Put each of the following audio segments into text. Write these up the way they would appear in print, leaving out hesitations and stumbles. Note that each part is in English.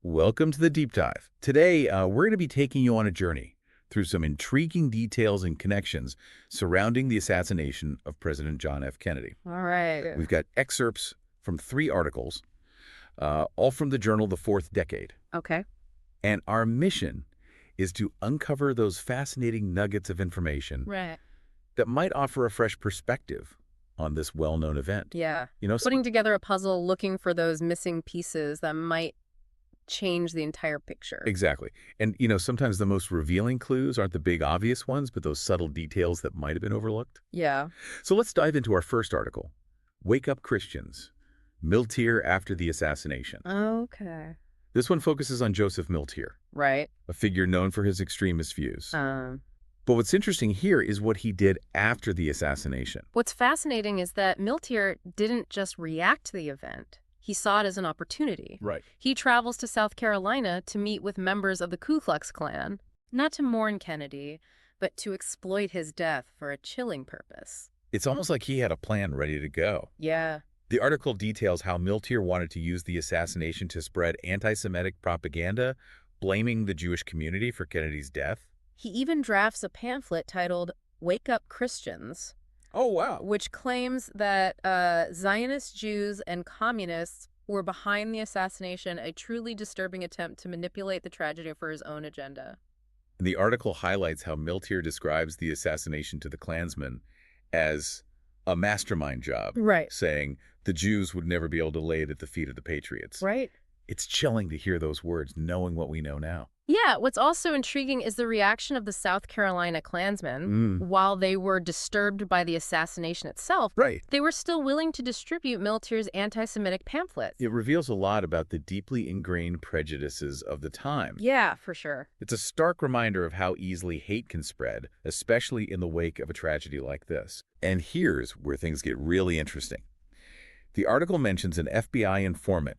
Welcome to the Deep Dive. Today, we're going to be taking you on a journey through some intriguing details and connections surrounding the assassination of President John F. Kennedy. All right. We've got excerpts from 3 articles, all from the journal The Fourth Decade. Okay. And our mission is to uncover those fascinating nuggets of information Right. that might offer a fresh perspective on this well-known event. Yeah. You know, Putting together a puzzle, looking for those missing pieces that might change the entire picture. Exactly. And, sometimes the most revealing clues aren't the big obvious ones, but those subtle details that might have been overlooked. Yeah. So let's dive into our first article, Wake Up Christians, Miltier After the Assassination. Okay. This one focuses on Joseph Miltier, Right. a figure known for his extremist views. But what's interesting here is what he did after the assassination. What's fascinating is that Miltier didn't just react to the event. He saw it as an opportunity. Right. He travels to South Carolina to meet with members of the Ku Klux Klan, not to mourn Kennedy, but to exploit his death for a chilling purpose. It's almost like he had a plan ready to go. Yeah. The article details how Miltier wanted to use the assassination to spread anti-Semitic propaganda, blaming the Jewish community for Kennedy's death. He even drafts a pamphlet titled Wake Up Christians, Oh, wow. which claims that Zionist Jews and communists were behind the assassination, a truly disturbing attempt to manipulate the tragedy for his own agenda. The article highlights how Miltier describes the assassination to the Klansmen as a mastermind job, Right. saying the Jews would never be able to lay it at the feet of the patriots. Right. It's chilling to hear those words, knowing what we know now. Yeah, what's also intriguing is the reaction of the South Carolina Klansmen. While they were disturbed by the assassination itself, Right. they were still willing to distribute Miltier's anti-Semitic pamphlets. It reveals a lot about the deeply ingrained prejudices of the time. Yeah, for sure. It's a stark reminder of how easily hate can spread, especially in the wake of a tragedy like this. And here's where things get really interesting. The article mentions an FBI informant,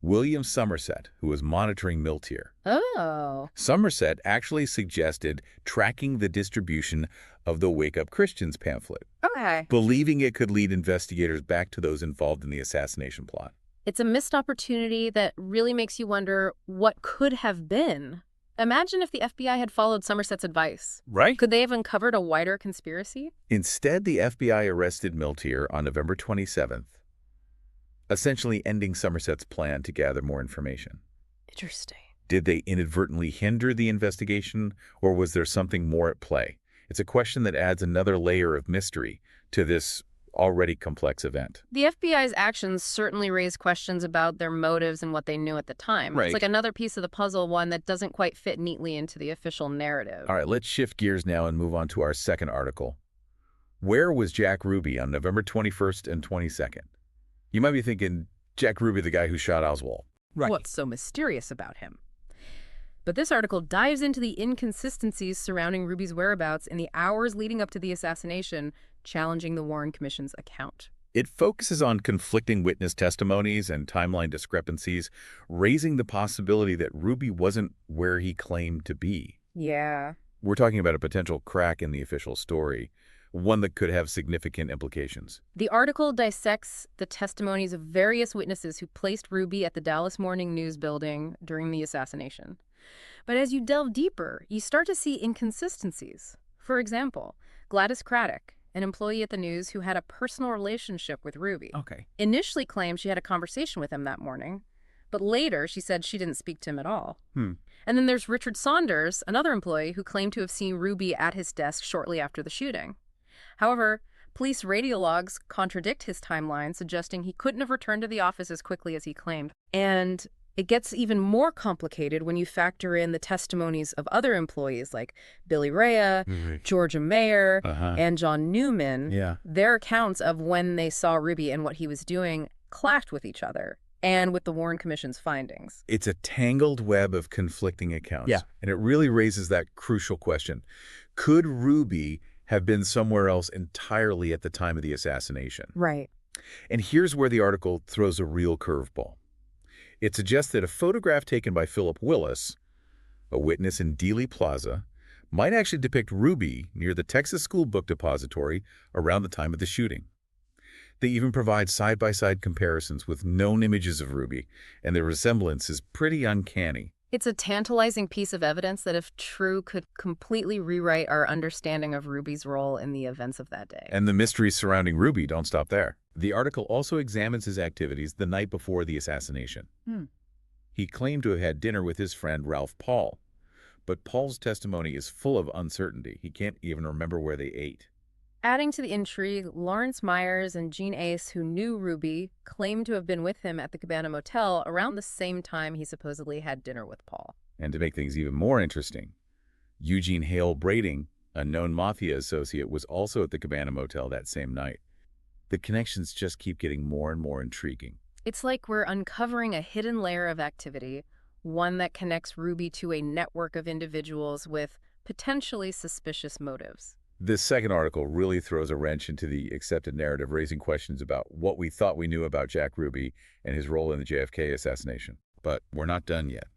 William Somerset, who was monitoring Miltier. Oh. Somerset actually suggested tracking the distribution of the Wake Up Christians pamphlet, Okay. believing it could lead investigators back to those involved in the assassination plot. It's a missed opportunity that really makes you wonder what could have been. Imagine if the FBI had followed Somerset's advice. Right? Could they have uncovered a wider conspiracy? Instead, the FBI arrested Miltier on November 27th, essentially ending Somerset's plan to gather more information. Interesting. Did they inadvertently hinder the investigation, or was there something more at play? It's a question that adds another layer of mystery to this already complex event. The FBI's actions certainly raise questions about their motives and what they knew at the time. Right. It's like another piece of the puzzle, one that doesn't quite fit neatly into the official narrative. All right, let's shift gears now and move on to our second article. Where was Jack Ruby on November 21st and 22nd? You might be thinking, Jack Ruby, the guy who shot Oswald. Right. What's so mysterious about him? But this article dives into the inconsistencies surrounding Ruby's whereabouts in the hours leading up to the assassination, challenging the Warren Commission's account. It focuses on conflicting witness testimonies and timeline discrepancies, raising the possibility that Ruby wasn't where he claimed to be. Yeah. We're talking about a potential crack in the official story, one that could have significant implications. The article dissects the testimonies of various witnesses who placed Ruby at the Dallas Morning News building during the assassination. But as you delve deeper, you start to see inconsistencies. For example, Gladys Craddock, an employee at the News who had a personal relationship with Ruby, Okay. initially claimed she had a conversation with him that morning, but later she said she didn't speak to him at all. And then there's Richard Saunders, another employee who claimed to have seen Ruby at his desk shortly after the shooting. However, police radio logs contradict his timeline, suggesting he couldn't have returned to the office as quickly as he claimed. And it gets even more complicated when you factor in the testimonies of other employees like Billy Rea, Georgia Mayer, and John Newman. Yeah. Their accounts of when they saw Ruby and what he was doing clashed with each other and with the Warren Commission's findings. It's a tangled web of conflicting accounts. Yeah. And it really raises that crucial question. Could Ruby have been somewhere else entirely at the time of the assassination? Right. And here's where the article throws a real curveball. It suggests that a photograph taken by Philip Willis, a witness in Dealey Plaza, might actually depict Ruby near the Texas School Book Depository around the time of the shooting. They even provide side-by-side comparisons with known images of Ruby, and their resemblance is pretty uncanny. It's a tantalizing piece of evidence that, if true, could completely rewrite our understanding of Ruby's role in the events of that day. And the mysteries surrounding Ruby don't stop there. The article also examines his activities the night before the assassination. He claimed to have had dinner with his friend Ralph Paul, but Paul's testimony is full of uncertainty. He can't even remember where they ate. Adding to the intrigue, Lawrence Myers and Jean Ace, who knew Ruby, claimed to have been with him at the Cabana Motel around the same time he supposedly had dinner with Paul. And to make things even more interesting, Eugene Hale Brading, a known mafia associate, was also at the Cabana Motel that same night. The connections just keep getting more and more intriguing. It's like we're uncovering a hidden layer of activity, one that connects Ruby to a network of individuals with potentially suspicious motives. This second article really throws a wrench into the accepted narrative, raising questions about what we thought we knew about Jack Ruby and his role in the JFK assassination. But we're not done yet.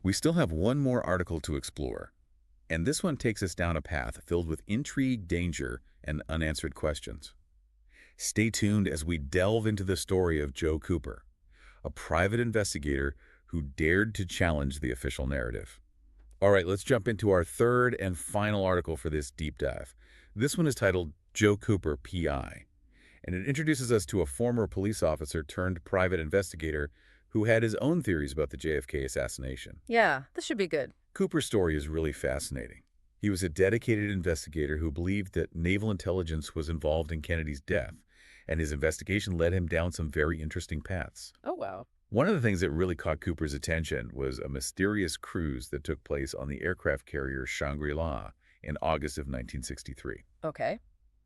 We still have one more article to explore, and this one takes us down a path filled with intrigue, danger, and unanswered questions. Stay tuned as we delve into the story of Joe Cooper, a private investigator who dared to challenge the official narrative. All right, let's jump into our third and final article for this deep dive. This one is titled Joe Cooper, P.I., and it introduces us to a former police officer turned private investigator who had his own theories about the JFK assassination. Yeah, this should be good. Cooper's story is really fascinating. He was a dedicated investigator who believed that naval intelligence was involved in Kennedy's death, and his investigation led him down some very interesting paths. Oh, wow. One of the things that really caught Cooper's attention was a mysterious cruise that took place on the aircraft carrier Shangri-La in August of 1963. Okay.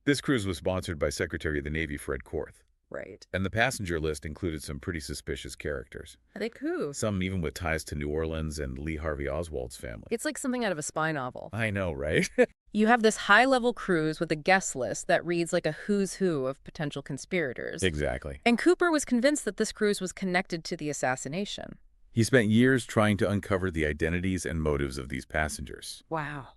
This cruise was sponsored by Secretary of the Navy Fred Korth, Right. and the passenger list included some pretty suspicious characters. Like who? Some even with ties to New Orleans and Lee Harvey Oswald's family. It's like something out of a spy novel. I know, right? You have this high-level cruise with a guest list that reads like a who's who of potential conspirators. Exactly. And Cooper was convinced that this cruise was connected to the assassination. He spent years trying to uncover the identities and motives of these passengers, Wow.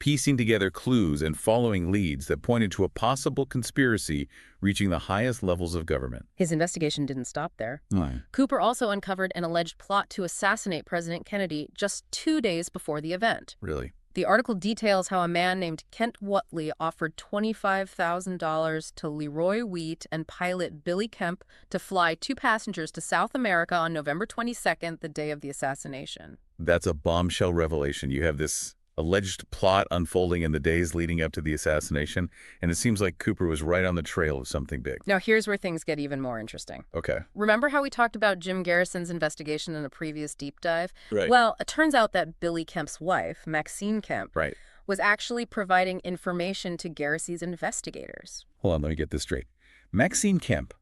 piecing together clues and following leads that pointed to a possible conspiracy reaching the highest levels of government. His investigation didn't stop there. Right. Cooper also uncovered an alleged plot to assassinate President Kennedy just 2 days before the event. Really? The article details how a man named Kent Whatley offered $25,000 to Leroy Wheat and pilot Billy Kemp to fly 2 passengers to South America on November 22nd, the day of the assassination. That's a bombshell revelation. You have this alleged plot unfolding in the days leading up to the assassination, and it seems like Cooper was right on the trail of something big. Now, here's where things get even more interesting. Okay. Remember how we talked about Jim Garrison's investigation in a previous deep dive? Right. Well, it turns out that Billy Kemp's wife, Maxine Kemp, Right. was actually providing information to Garrison's investigators. Hold on, let me get this straight. Maxine Kemp,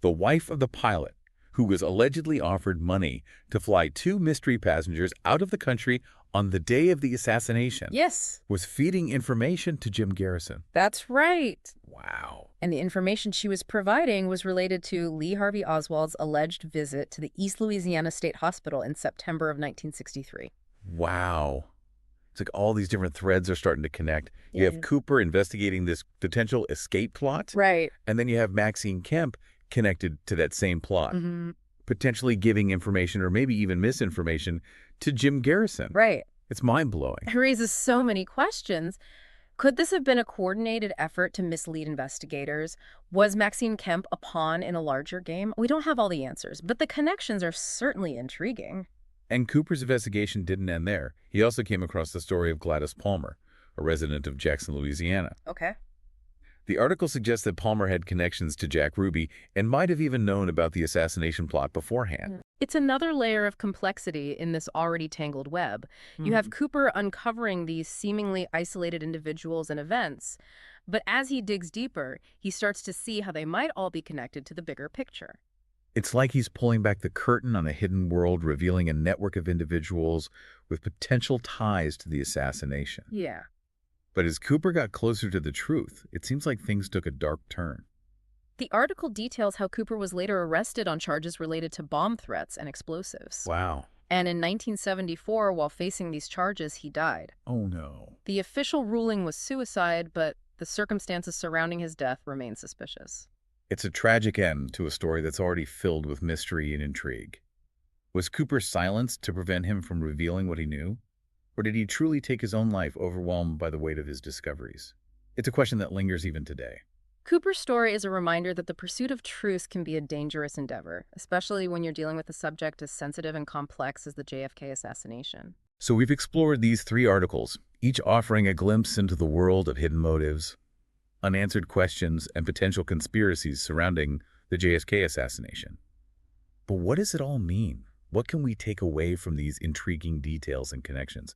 the wife of the pilot who was allegedly offered money to fly 2 mystery passengers out of the country on the day of the assassination, Yes, was feeding information to Jim Garrison. that's right. Wow. And the information she was providing was related to Lee Harvey Oswald's alleged visit to the East Louisiana State Hospital in September of 1963. Wow. It's like all these different threads are starting to connect. You Yeah. have Cooper investigating this potential escape plot, Right. and then you have Maxine Kemp connected to that same plot, potentially giving information or maybe even misinformation to Jim Garrison. Right. It's mind-blowing. It raises so many questions. Could this have been a coordinated effort to mislead investigators? Was Maxine Kemp a pawn in a larger game? We don't have all the answers, but the connections are certainly intriguing. And Cooper's investigation didn't end there. He also came across the story of Gladys Palmer, a resident of Jackson, Louisiana. Okay. The article suggests that Palmer had connections to Jack Ruby and might have even known about the assassination plot beforehand. It's another layer of complexity in this already tangled web. You have Cooper uncovering these seemingly isolated individuals and events, but as he digs deeper, he starts to see how they might all be connected to the bigger picture. It's like he's pulling back the curtain on a hidden world, revealing a network of individuals with potential ties to the assassination. Yeah. But as Cooper got closer to the truth, it seems like things took a dark turn. The article details how Cooper was later arrested on charges related to bomb threats and explosives. Wow. And in 1974, while facing these charges, he died. Oh, no. The official ruling was suicide, but the circumstances surrounding his death remain suspicious. It's a tragic end to a story that's already filled with mystery and intrigue. Was Cooper silenced to prevent him from revealing what he knew? Or did he truly take his own life overwhelmed by the weight of his discoveries? It's a question that lingers even today. Cooper's story is a reminder that the pursuit of truth can be a dangerous endeavor, especially when you're dealing with a subject as sensitive and complex as the JFK assassination. So we've explored these 3 articles, each offering a glimpse into the world of hidden motives, unanswered questions, and potential conspiracies surrounding the JFK assassination. But what does it all mean? What can we take away from these intriguing details and connections?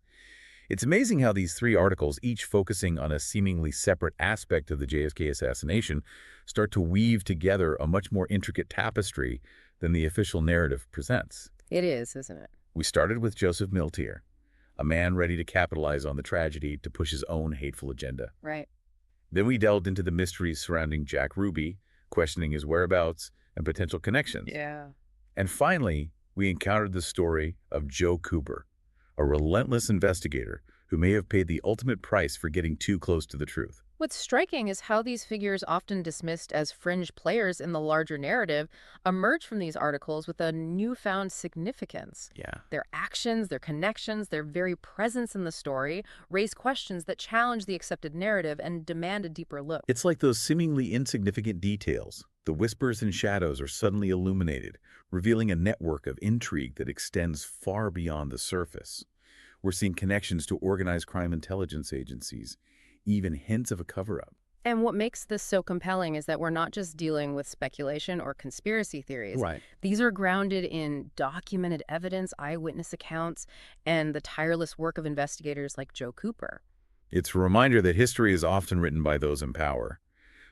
It's amazing how these 3 articles, each focusing on a seemingly separate aspect of the JFK assassination, start to weave together a much more intricate tapestry than the official narrative presents. It is, isn't it? We started with Joseph Miltier, a man ready to capitalize on the tragedy to push his own hateful agenda. Right. Then we delved into the mysteries surrounding Jack Ruby, questioning his whereabouts and potential connections. Yeah. And finally, we encountered the story of Joe Cooper, a relentless investigator who may have paid the ultimate price for getting too close to the truth. What's striking is how these figures, often dismissed as fringe players in the larger narrative, emerge from these articles with a newfound significance. Yeah. Their actions, their connections, their very presence in the story raise questions that challenge the accepted narrative and demand a deeper look. It's like those seemingly insignificant details. The whispers and shadows are suddenly illuminated, revealing a network of intrigue that extends far beyond the surface. We're seeing connections to organized crime intelligence agencies, even hints of a cover-up. And what makes this so compelling is that we're not just dealing with speculation or conspiracy theories. Right. These are grounded in documented evidence, eyewitness accounts, and the tireless work of investigators like Joe Cooper. It's a reminder that history is often written by those in power.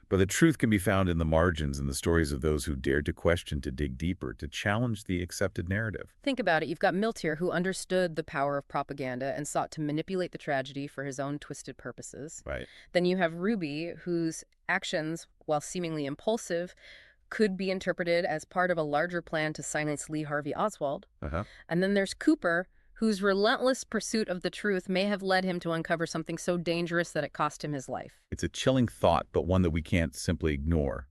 But the truth can be found in the margins and the stories of those who dared to question, to dig deeper, to challenge the accepted narrative. Think about it. You've got Miltier, who understood the power of propaganda and sought to manipulate the tragedy for his own twisted purposes. Right. Then you have Ruby, whose actions, while seemingly impulsive, could be interpreted as part of a larger plan to silence Lee Harvey Oswald. And then there's Cooper, whose relentless pursuit of the truth may have led him to uncover something so dangerous that it cost him his life. It's a chilling thought, but one that we can't simply ignore.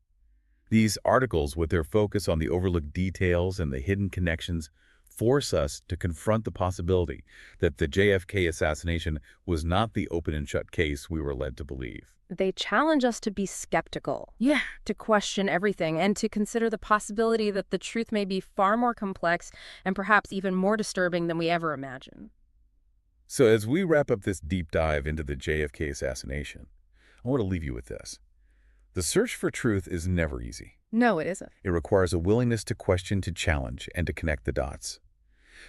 These articles, with their focus on the overlooked details and the hidden connections, force us to confront the possibility that the JFK assassination was not the open and shut case we were led to believe. They challenge us to be skeptical. Yeah. To question everything and to consider the possibility that the truth may be far more complex and perhaps even more disturbing than we ever imagined. So as we wrap up this deep dive into the JFK assassination, I want to leave you with this. The search for truth is never easy. No, it isn't. It requires a willingness to question, to challenge, and to connect the dots.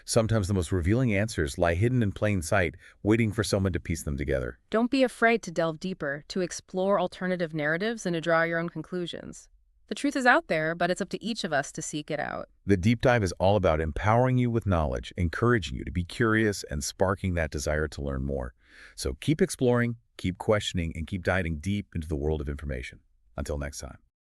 Sometimes the most revealing answers lie hidden in plain sight, waiting for someone to piece them together. Don't be afraid to delve deeper, to explore alternative narratives, and to draw your own conclusions. The truth is out there, but it's up to each of us to seek it out. The deep dive is all about empowering you with knowledge, encouraging you to be curious, and sparking that desire to learn more. So keep exploring, keep questioning, and keep diving deep into the world of information. Until next time.